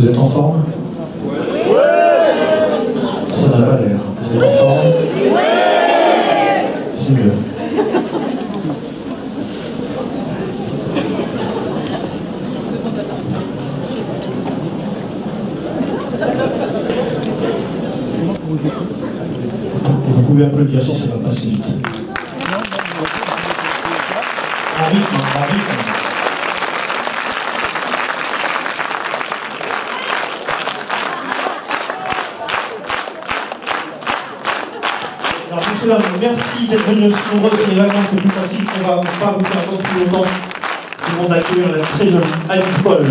Vous êtes en forme? Ça n'a pas l'air. Vous êtes en forme? C'est mieux. Vous pouvez applaudir si ça va passer vite. Un rythme. Alors, messieurs, dames, merci d'être venus aussi nombreux sur les vacances, c'est plus facile, on va pas vous faire attendre plus longtemps. C'est mon accueil, la très jolie Alice Paul.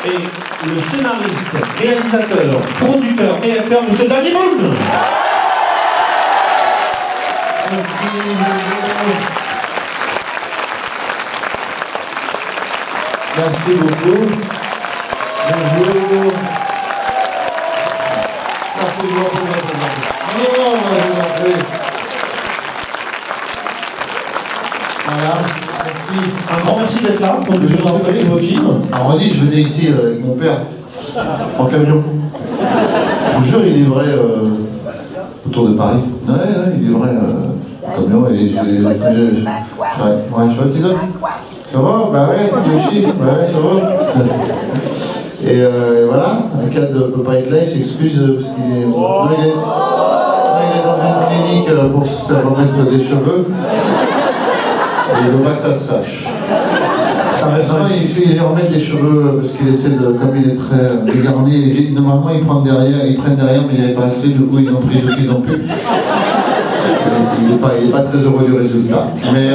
Et le scénariste, réalisateur, producteur et acteur, M. Danny Boone. Merci. Merci beaucoup. Bonjour. Merci beaucoup pour votre présence. Non, je vous en prie. Voilà, merci. Un grand merci d'être là, pour nous présenter vos films. Alors, on dit, je venais ici avec mon père, en camion. Je vous jure, il est vrai autour de Paris. Ouais, il est vrai camion. Et je vois, petit homme. Ça va? Bah ouais, tu aussi. Ouais, ça va. Et voilà, un cadre ne peut pas être là, il s'excuse parce qu'il est... Non, il est dans une clinique pour se faire remettre des cheveux. Et il ne veut pas que ça se sache. Ça reste Il remet des cheveux parce qu'il essaie de... Comme il est très dégarni, normalement ils prennent derrière, mais il n'y avait pas assez, du coup ils ont pris de plus en plus. Il n'est pas très heureux du résultat. Mais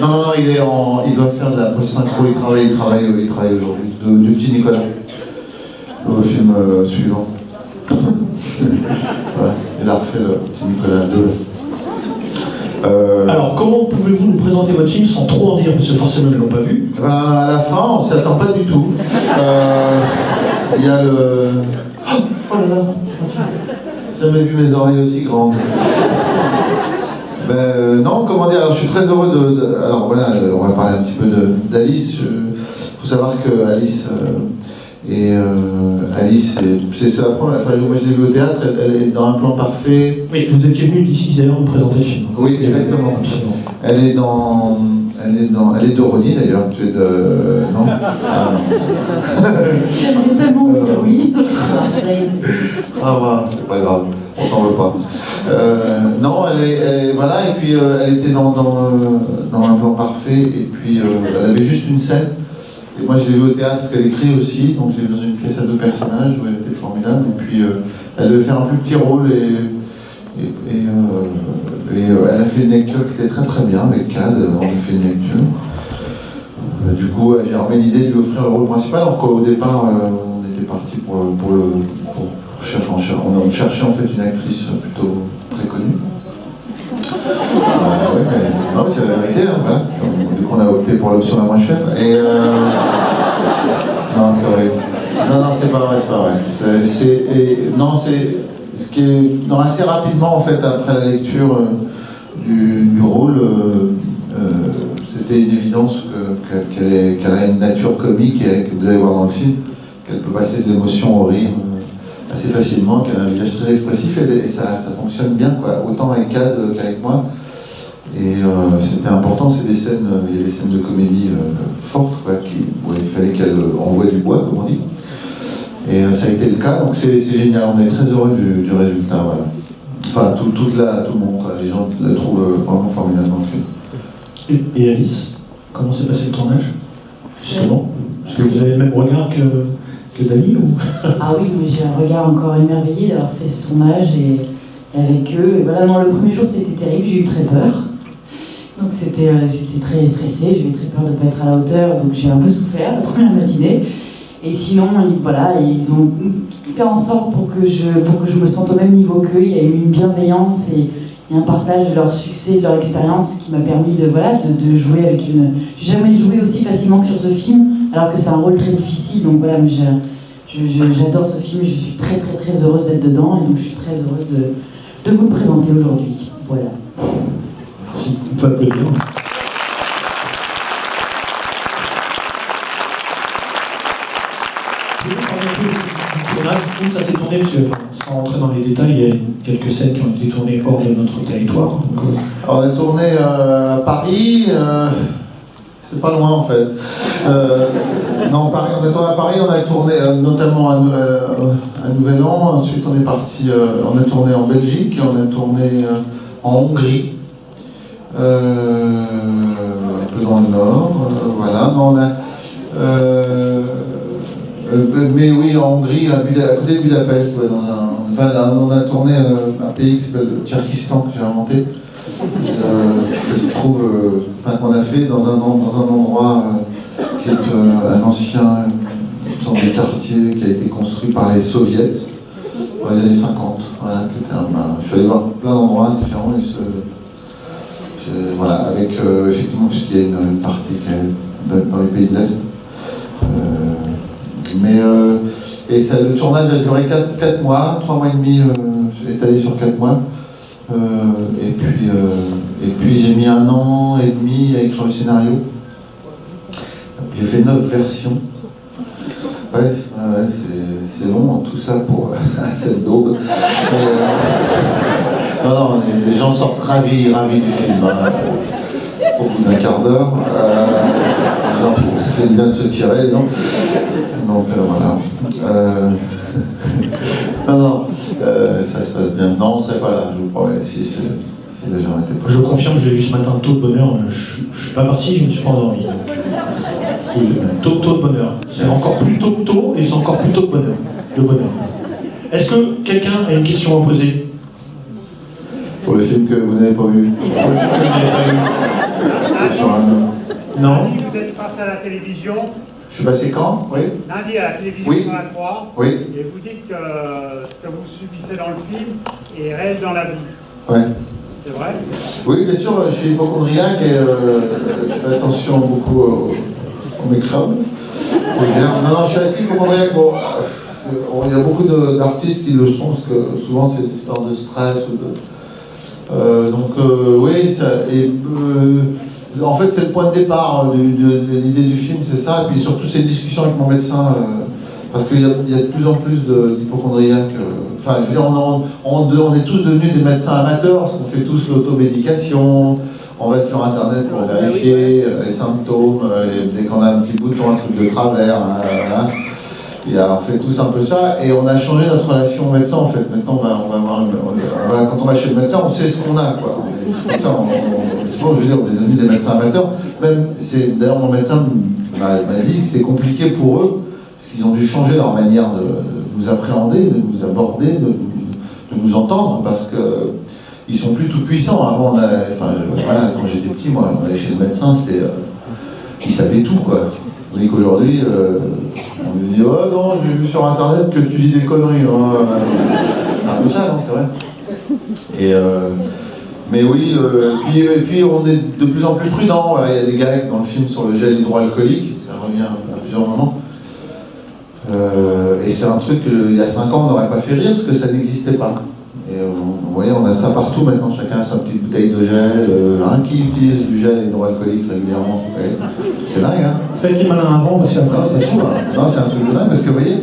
non, il doit faire de la post-synchro, il travaille aujourd'hui, du petit Nicolas. Le film suivant. Ouais, il a refait le petit Nicolas 2. Alors, comment pouvez-vous nous présenter votre film sans trop en dire, parce que forcément ils ne l'ont pas vu? À la fin, on ne s'y attend pas du tout. Il y a le... Oh là là, j'ai jamais vu mes oreilles aussi grandes. Non, comment dire, alors je suis très heureux de alors voilà, on va parler un petit peu d'Alice. Il faut savoir que Alice, c'est la première fois que moi je l'ai vue au théâtre, elle est dans Un plan parfait. Oui, vous étiez venu d'ici d'ailleurs nous présenter le film. Oui, exactement. Absolument. Elle est de Rony d'ailleurs, tu es de... Non. Ah non. J'aimerais tellement vous dire oui. Ah bah, c'est pas grave, on t'en veut pas. Non, voilà, et puis elle était dans Un plan parfait, et puis elle avait juste une scène. Et moi je l'ai vue au théâtre parce qu'elle écrit aussi, donc je l'ai vue dans une pièce à 2 personnages où elle était formidable. Et puis elle devait faire un plus petit rôle et elle a fait une lecture qui était très très bien avec Cad, on a fait une lecture. Du coup j'ai remis l'idée de lui offrir le rôle principal, alors qu'au départ on était parti on cherchait en fait une actrice plutôt très connue. Oui, mais non, mais c'est la vérité, hein, voilà. Du coup on a opté pour l'option la moins chère. Et non, c'est vrai. Non, c'est pas vrai, c'est pas vrai. Ce qui est assez rapidement en fait après la lecture du rôle, c'était une évidence qu'elle a une nature comique et que vous allez voir dans le film, qu'elle peut passer de l'émotion au rire assez facilement, qu'elle a un visage très expressif et ça fonctionne bien, quoi, autant avec Cad qu'avec moi. Et c'était important, il y a des scènes de comédie fortes, quoi, où il fallait qu'elle envoie du bois, comme on dit. Et ça a été le cas, donc c'est génial, on est très heureux du résultat, voilà. Enfin, tout le monde, quoi. Les gens le trouvent vraiment formidable dans le film. Et Alice, comment s'est passé le tournage, justement? Est-ce que vous avez le même regard que Dali ou... Ah oui, mais j'ai un regard encore émerveillé d'avoir fait ce tournage et avec eux. Et voilà, non, le premier jour c'était terrible, j'ai eu très peur. Donc j'étais très stressée, j'avais très peur de ne pas être à la hauteur, donc j'ai un peu souffert la première matinée. Et sinon, ils ont fait en sorte pour que je me sente au même niveau qu'eux. Il y a eu une bienveillance et un partage de leur succès, de leur expérience qui m'a permis de jouer avec une... J'ai jamais joué aussi facilement que sur ce film, alors que c'est un rôle très difficile. Donc voilà, je J'adore ce film, je suis très très très heureuse d'être dedans et donc je suis très heureuse de vous le présenter aujourd'hui. Voilà. Merci. On peut applaudir. Où ça s'est tourné, parce que, sans rentrer dans les détails, il y a quelques scènes qui ont été tournées hors de notre territoire. Alors, on a tourné à Paris, c'est pas loin en fait. Non, Paris, on a tourné à Paris, on a tourné notamment à Nouvel An, ensuite on est parti, on a tourné en Belgique, on a tourné en Hongrie, un peu dans le nord, voilà. On a, mais oui, en Hongrie, à côté de Budapest, ouais, on a tourné un pays qui s'appelle le Tchirkistan, que j'ai inventé, qui se trouve, qu'on a fait dans un endroit qui est un ancien, une sorte de quartier qui a été construit par les soviets dans les années 50. Voilà, je suis allé voir plein d'endroits différents, voilà, avec effectivement, puisqu'il y a une partie qui est dans les pays de l'Est. Et ça, le tournage a duré 4 mois, 3 mois et demi, étalé sur 4 mois. Et puis j'ai mis 1 an et demi à écrire le scénario. J'ai fait 9 versions. Ouais, c'est long, tout ça pour cette daube. Non, les gens sortent ravis du film. Hein. Au bout d'un quart d'heure, ça fait bien de se tirer, non. Donc voilà. Non, ça se passe bien. Non, on ne serait pas là, je vous promets, si les gens n'étaient pas. Je confirme, j'ai vu ce matin tôt de bonheur. Je ne suis pas parti, je ne me suis pas endormi. Tôt de bonheur. C'est encore plus tôt et c'est encore plus tôt de bonheur. Est-ce que quelqu'un a une question à poser? Pour le film que vous n'avez pas vu. Non. Lundi, vous êtes passé à la télévision. Je suis passé quand? Oui. Lundi à la télévision Oui. dans la 3. Oui. Et vous dites que ce que vous subissez dans le film est réel dans la vie. Ouais. C'est vrai? Oui, bien sûr, je suis hypochondriaque et je fais attention beaucoup aux microbes. Non, je suis assez hypochondriaque. Bon, il y a beaucoup d'artistes qui le sont, parce que souvent c'est une histoire de stress ou de. Oui, en fait c'est le point de départ de l'idée du film, c'est ça, et puis surtout c'est une discussion avec mon médecin, parce qu'il y a de plus en plus d'hypochondriaques, enfin je veux dire, on est tous devenus des médecins amateurs, parce qu'on fait tous l'automédication, on va sur internet pour vérifier les symptômes, dès qu'on a un petit bouton, un truc de travers, voilà. On fait tous un peu ça, et on a changé notre relation au médecin en fait. Maintenant, quand on va chez le médecin, on sait ce qu'on a, quoi. C'est bon, je veux dire, on est devenus des médecins amateurs. D'ailleurs, mon médecin m'a dit que c'était compliqué pour eux, parce qu'ils ont dû changer leur manière de nous appréhender, de nous aborder, de nous entendre, parce qu'ils sont plus tout puissants. Avant, voilà, quand j'étais petit, moi, on allait chez le médecin, il savait tout, quoi. Tandis qu'aujourd'hui, on lui dit « Oh non, j'ai vu sur internet que tu dis des conneries. Hein. » Un peu ça, non, c'est vrai. Mais oui, et puis on est de plus en plus prudent. Voilà, il y a des gags dans le film sur le gel hydroalcoolique, ça revient à plusieurs moments. Et c'est un truc qu'il y a 5 ans, on n'aurait pas fait rire, parce que ça n'existait pas. Et vous voyez, on a ça partout maintenant, chacun a sa petite bouteille de gel, qui utilise du gel hydroalcoolique régulièrement. C'est dingue, hein. Faites les malins avant, parce qu'après c'est fou, hein. Non, c'est un truc de dingue, parce que vous voyez,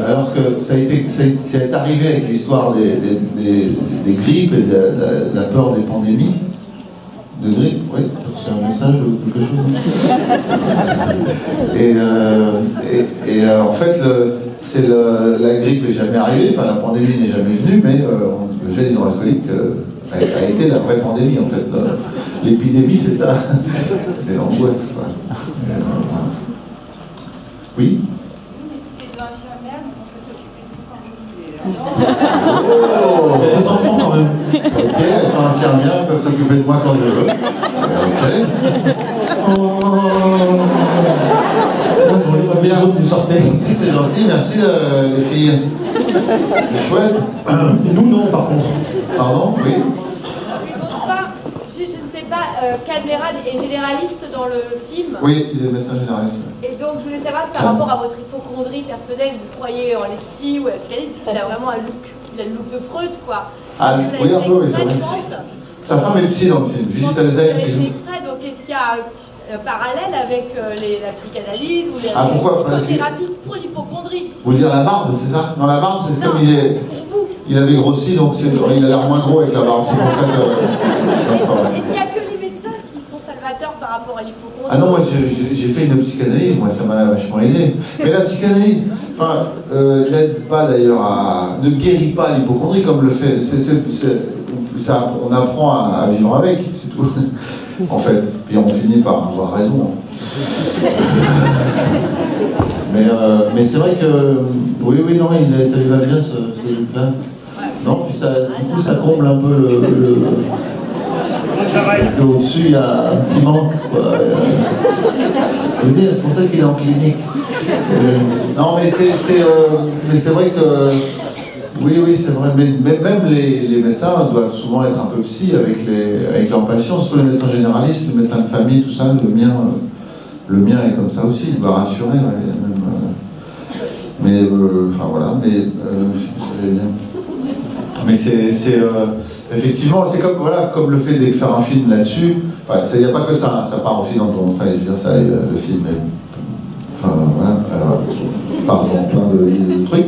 alors que ça est arrivé avec l'histoire des grippes et de la peur des pandémies. De grippe, oui, tu as reçu un message ou quelque chose. En fait, la grippe n'est jamais arrivée, enfin la pandémie n'est jamais venue, mais le gel hydroalcoolique a été la vraie pandémie en fait. L'épidémie, c'est ça, c'est l'angoisse. Oui. Il y a des enfants quand même. Ok, elles sont infirmières, elles peuvent s'occuper de moi quand je veux. Ok. C'est pas bien. Vous sortez. Si, c'est gentil, merci les filles. C'est chouette. Nous non, par contre. Pardon, oui. Je ne sais pas, Cadmerade est généraliste dans le film. Oui, il est médecin généraliste. Et donc, je voulais savoir, par rapport à votre hypocondrie personnelle, vous croyez en les psy ou à la psychanalyse, parce qu'il a vraiment un look, il a le look de Freud, quoi. Ah, oui, un peu, oui, c'est vrai. Je pense. Sa femme est psy dans le film, Judith Alzheimer qui joue. Exprès, donc est-ce qu'il y a un parallèle avec la psychanalyse ou la psychothérapie pour l'hypocondrie? Vous dire la barbe, c'est ça? Non, la barbe, c'est comme il avait grossi, donc il a l'air moins gros avec la barbe. C'est pour ça que. Est-ce qu'il n'y a que les médecins qui sont salvateurs par rapport à l'hypocondrie? Ah non, moi j'ai fait une psychanalyse, moi ça m'a vachement aidé. Mais la psychanalyse, enfin, n'aide pas d'ailleurs à. Ne guérit pas l'hypocondrie comme le fait. On apprend à vivre avec, c'est tout. En fait, puis on finit par avoir raison. Mais c'est vrai que oui, non, ça lui va bien ce truc-là. Non, puis du coup ça comble un peu le parce qu'au-dessus il y a un petit manque, quoi. Je veux dire, c'est pour ça qu'il est en clinique. Non, mais c'est vrai que oui, c'est vrai. Mais même les médecins doivent souvent être un peu psy avec leurs patients, surtout les médecins généralistes, les médecins de famille, tout ça. Le mien est comme ça aussi, il doit rassurer. Ouais, mais enfin voilà, mais c'est effectivement, c'est comme le fait de faire un film là-dessus. Enfin, il n'y a pas que ça, ça part aussi dans ton. Enfin, je veux dire, ça, le film est. Enfin voilà, part dans plein de trucs.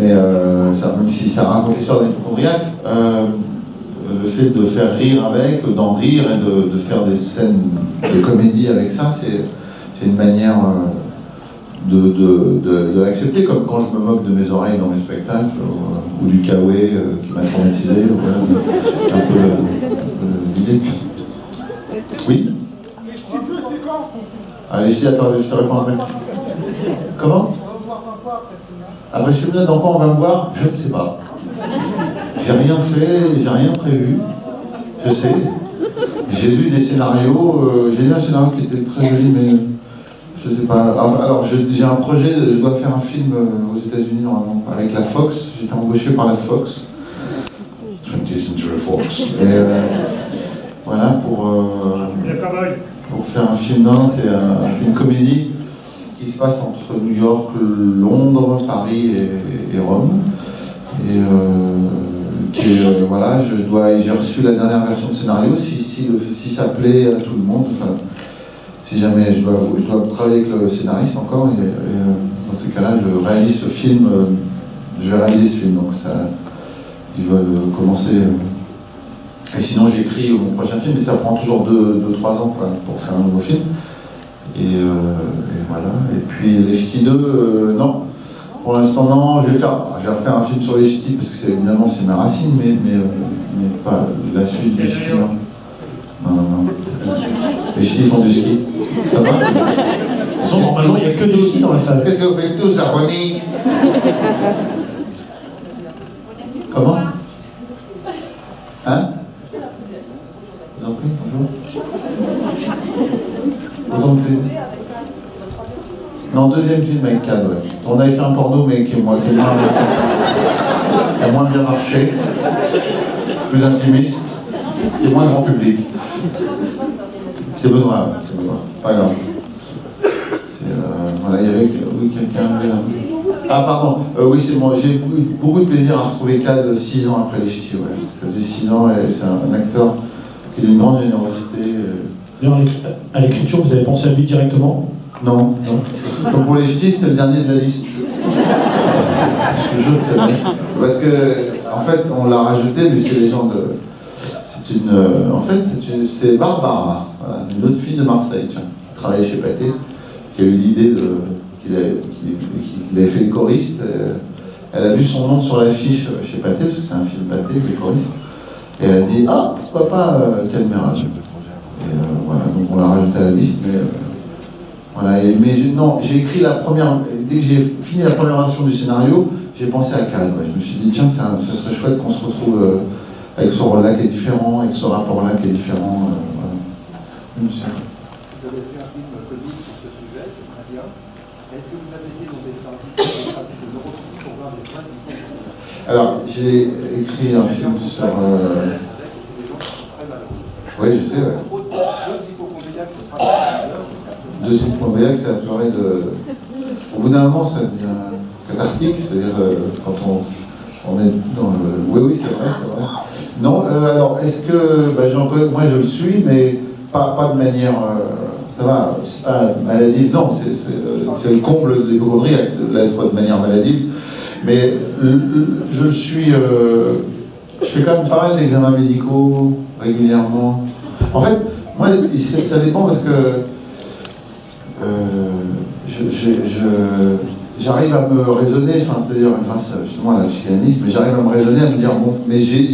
Mais même si ça raconte l'histoire d'hypocondriaque, le fait de faire rire avec, d'en rire et de faire des scènes de comédie avec ça, c'est une manière de l'accepter, comme quand je me moque de mes oreilles dans mes spectacles, ou du kawaii qui m'a traumatisé, voilà, un peu l'idée. Oui? Les petits deux, c'est quand? Allez, si, attends, je te réponds après. Comment? Après Chimnade, dans quoi on va me voir? Je ne sais pas. J'ai rien fait, j'ai rien prévu. Je sais. J'ai lu des scénarios, j'ai lu un scénario qui était très joli, mais je sais pas. Enfin, alors j'ai un projet, je dois faire un film aux États-Unis normalement, avec la Fox. J'étais embauché par la Fox. 20th Century Fox. Et voilà, pour faire un film. Non, c'est une comédie qui se passe entre New York, Londres, Paris et Rome. Et voilà, j'ai reçu la dernière version de scénario, si ça plaît à tout le monde, enfin, si jamais je dois travailler avec le scénariste encore, et dans ces cas-là, je réalise ce film, je vais réaliser ce film, donc ça, ils veulent commencer. Et sinon, j'écris mon prochain film, mais ça prend toujours 2-3 ans quoi, pour faire un nouveau film. Et voilà. Et puis les Ch'tis 2, non. Pour l'instant, non. Je vais refaire un film sur les Ch'tis parce que évidemment c'est ma racine, mais pas la suite des Ch'tis. Non. Les Ch'tis font du ski. Ça va? Normalement, il n'y a que 2 aussi dans la salle. Qu'est-ce que vous faites tous à Ronnie? Comment? Hein? Je vous en prie, bonjour. Autant de plaisir. Non, deuxième film avec Cad, ouais. On avait fait un porno, mais qui a moins bien marché, plus intimiste, qui est moins grand public. C'est Benoît, pas grave. Voilà, il y avait quelqu'un. Ah, pardon, oui, c'est moi. J'ai eu beaucoup de plaisir à retrouver Cad 6 ans après les Ch'tis, ouais. Ça faisait 6 ans, et c'est un acteur qui est d'une grande générosité. À l'écriture, vous avez pensé à lui directement? Non. Donc pour les Ch'tis, c'était le dernier de la liste. Je jure que c'est vrai. Parce que, en fait, on l'a rajouté, mais c'est les gens de. C'est Barbara, voilà, une autre fille de Marseille, tiens, qui travaillait chez Pathé, qui a eu l'idée qu'il avait fait les choristes. Elle a vu son nom sur l'affiche chez Pathé, parce que c'est un film Pathé, les choristes. Et elle a dit, ah, pourquoi pas Cadmerade. Et voilà, donc on l'a rajouté à la liste, mais voilà. J'ai écrit la première. Dès que j'ai fini la première version du scénario, j'ai pensé à Cad. Ouais. Je me suis dit, tiens, ça serait chouette qu'on se retrouve avec ce rôle-là qui est différent, avec ce rapport-là qui est différent. Voilà. Monsieur. Vous avez fait un film connu sur ce sujet, c'est très bien. Est-ce que vous avez été dans des services de neuropsy pour voir des points de... Alors, j'ai écrit un film sur. Oui, je sais, ouais. hypochondriaque, c'est à pleurer de... Au bout d'un moment, ça devient cathartique, c'est-à-dire quand on est dans le... Oui, c'est vrai. Non, alors, est-ce que... moi, je le suis, mais pas de manière... ça va, c'est pas maladive, non, c'est le comble de l'hypochondriaque, de l'être de manière maladive. Mais je le suis... je fais quand même pas mal d'examens médicaux régulièrement. En fait, moi, ça dépend parce que j'arrive à me raisonner, c'est-à-dire grâce justement à la psychanalyse, mais j'arrive à me raisonner, à me dire, bon, mais je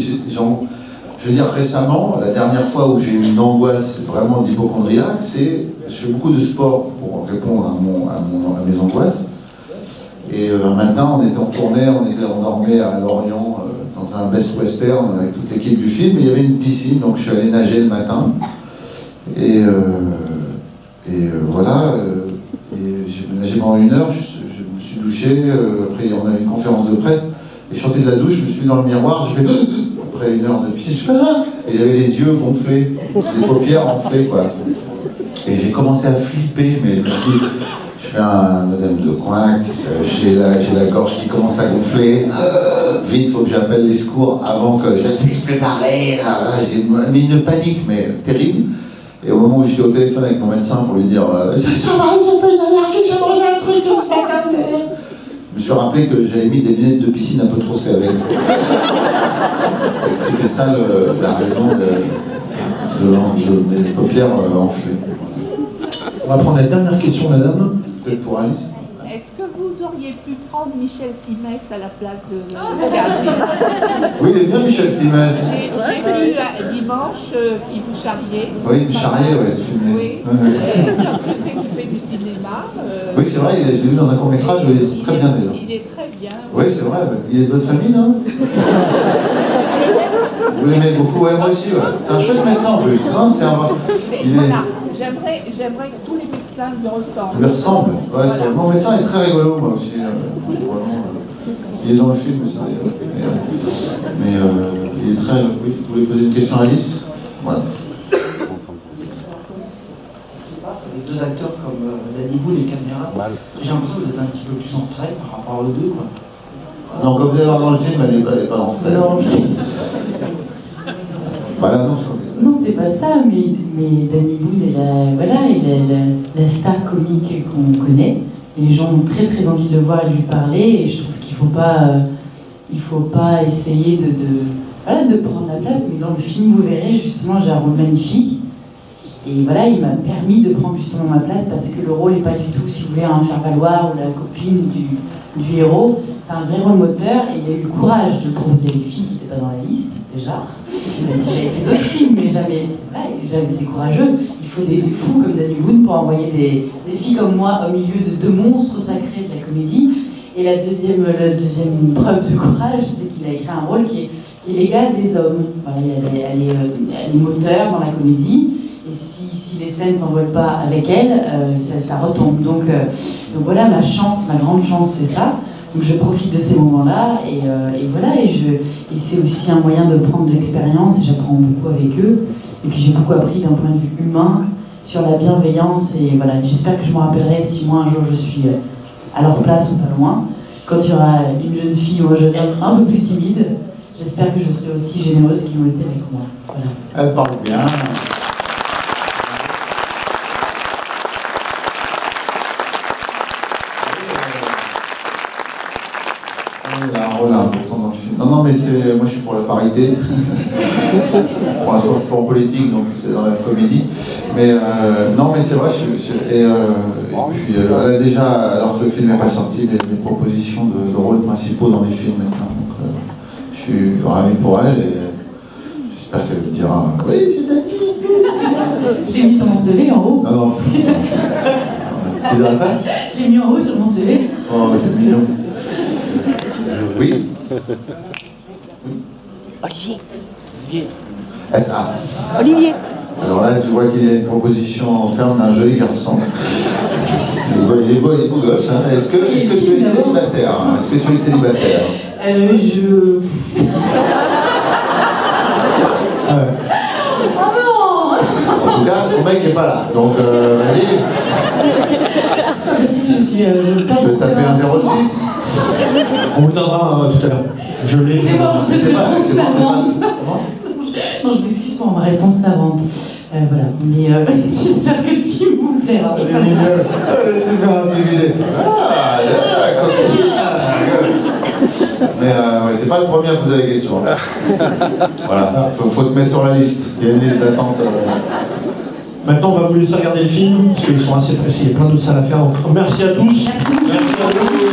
veux dire récemment, la dernière fois où j'ai eu une angoisse vraiment d'hypochondriaque, je fais beaucoup de sport pour répondre à mes angoisses. Et un matin, on était en tournée, on dormait à Lorient, dans un Best Western avec toute l'équipe du film, et il y avait une piscine, donc je suis allé nager le matin. Et voilà, j'ai nagé pendant 1 heure, je me suis douché, après on a eu une conférence de presse, et je sortais de la douche, je me suis mis dans le miroir, je fais après 1 heure de piscine, je fais et j'avais les yeux gonflés, les paupières enflées, quoi. Et j'ai commencé à flipper, mais je me suis dit, je fais un œdème de coin, j'ai la gorge qui commence à gonfler, vite, il faut que j'appelle les secours avant que je puisse plus parler, mais une panique, mais terrible. Et au moment où j'étais au téléphone avec mon médecin pour lui dire « Ça va, j'ai fait une allergie, j'ai mangé un truc comme ça », je me suis rappelé que j'avais mis des lunettes de piscine un peu trop serrées. C'était ça la raison de mes paupières enflées. On va prendre la dernière question, madame. Peut-être pour Alice. Est-ce que vous auriez pu prendre Michel Simès à la place de Gazzy? Oui, il est bien Michel Simès. J'ai vu dimanche qu'il vous charriait. Oui, il me charriait, ouais, ce film. Oui. En plus, il fait du cinéma. Oui, c'est vrai, je l'ai vu dans un court-métrage, il est très bien déjà. Il est très bien. Oui, c'est vrai, il est de votre famille, là. Vous l'aimez beaucoup, ouais, moi aussi, ouais. C'est un chouette médecin en plus. Non, c'est un... Voilà, j'aimerais que tous les médecins lui ressemblent. Lui ressemble, ouais, voilà. Mon médecin est très rigolo, moi aussi. Vraiment, il est dans le film aussi, d'ailleurs. Mais il est très... Oui, vous voulez poser une question à Alice? Voilà. Avec 2 acteurs comme Danny Boone et Caméra, j'ai l'impression que vous êtes un petit peu plus en retrait par rapport aux 2, quoi. Non, quand vous allez voir dans le film, elle n'est pas en retrait. Non, Voilà, non, non, c'est pas ça, mais Danny Boone est la star comique qu'on connaît. Et les gens ont très très envie de le voir et de lui parler. Et je trouve qu'il faut pas essayer de prendre la place. Mais dans le film, vous verrez, justement, j'ai un rôle magnifique. Et voilà, il m'a permis de prendre justement ma place parce que le rôle n'est pas du tout, si vous voulez, un faire-valoir ou la copine du héros. C'est un vrai rôle moteur et il a eu le courage de proposer les filles qui n'étaient pas dans la liste, déjà. Même si j'avais fait d'autres films, mais jamais, c'est vrai, c'est courageux. Il faut des fous comme Danny Boone pour envoyer des filles comme moi au milieu de 2 monstres sacrés de la comédie. Et la deuxième preuve de courage, c'est qu'il a écrit un rôle qui est l'égal des hommes. Voilà, elle est moteur dans la comédie. Et si les scènes ne s'envolent pas avec elle, ça retombe. Donc voilà, ma grande chance, c'est ça. Donc je profite de ces moments-là, et voilà, et c'est aussi un moyen de prendre de l'expérience, et j'apprends beaucoup avec eux. Et puis j'ai beaucoup appris d'un point de vue humain, sur la bienveillance, et voilà, j'espère que je me rappellerai si moi un jour je suis à leur place ou pas loin. Quand il y aura une jeune fille ou un jeune homme un peu plus timide, j'espère que je serai aussi généreuse qu'ils ont été avec moi. Voilà. Elle parle bien. Il a un rôle important dans le film. Non, mais moi je suis pour la parité. Pour l'instant c'est pas en politique, donc c'est dans la comédie. Mais non, mais c'est vrai, et puis elle a déjà, alors que le film n'est pas sorti, des propositions de rôles principaux dans les films maintenant. Donc je suis ravi pour elle et j'espère qu'elle me dira « Oui, c'est Danny !» Je l'ai mis sur mon CV en haut. Non. Tu dirais pas? Je l'ai mis en haut sur mon CV. Oh, mais c'est mignon. Oui. Olivier. S.A. Olivier. Alors là, je vois qu'il y a une proposition ferme d'un joli garçon. Il est beau gosse. Hein. Est-ce que tu es célibataire? Est-ce que tu es célibataire? Oh non! En tout cas, là, son mec n'est pas là. Donc, vas-y. Je suis pas Tu veux taper un 06? On vous le donnera tout à l'heure. Je l'ai. C'est bon, C'est c'était pas, réponse c'est bon, savante. Non, je m'excuse pour ma réponse savante. Voilà, mais j'espère que le film vous plaira. Elle est mignonne. Elle est super intimidée. Ah, coquille. Mais ouais, t'es pas le premier à poser des questions. Voilà, faut te mettre sur la liste. Il y a une liste d'attente. Maintenant, on va vous laisser regarder le film, parce qu'ils sont assez précis. Il y a plein d'autres salles à faire. Donc, merci à tous. Merci à vous.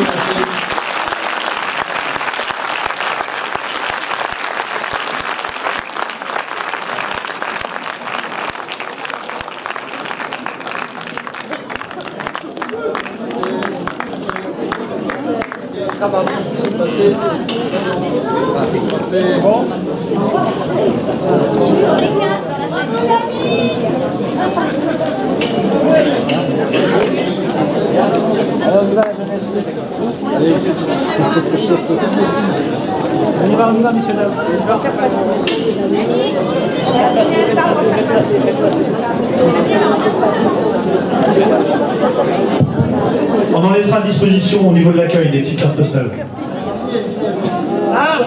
On y va, monsieur Dave. Je vais en faire passer. On en laissera à disposition au niveau de l'accueil des petites cartes postales. Ah,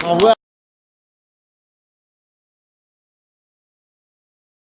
Au revoir.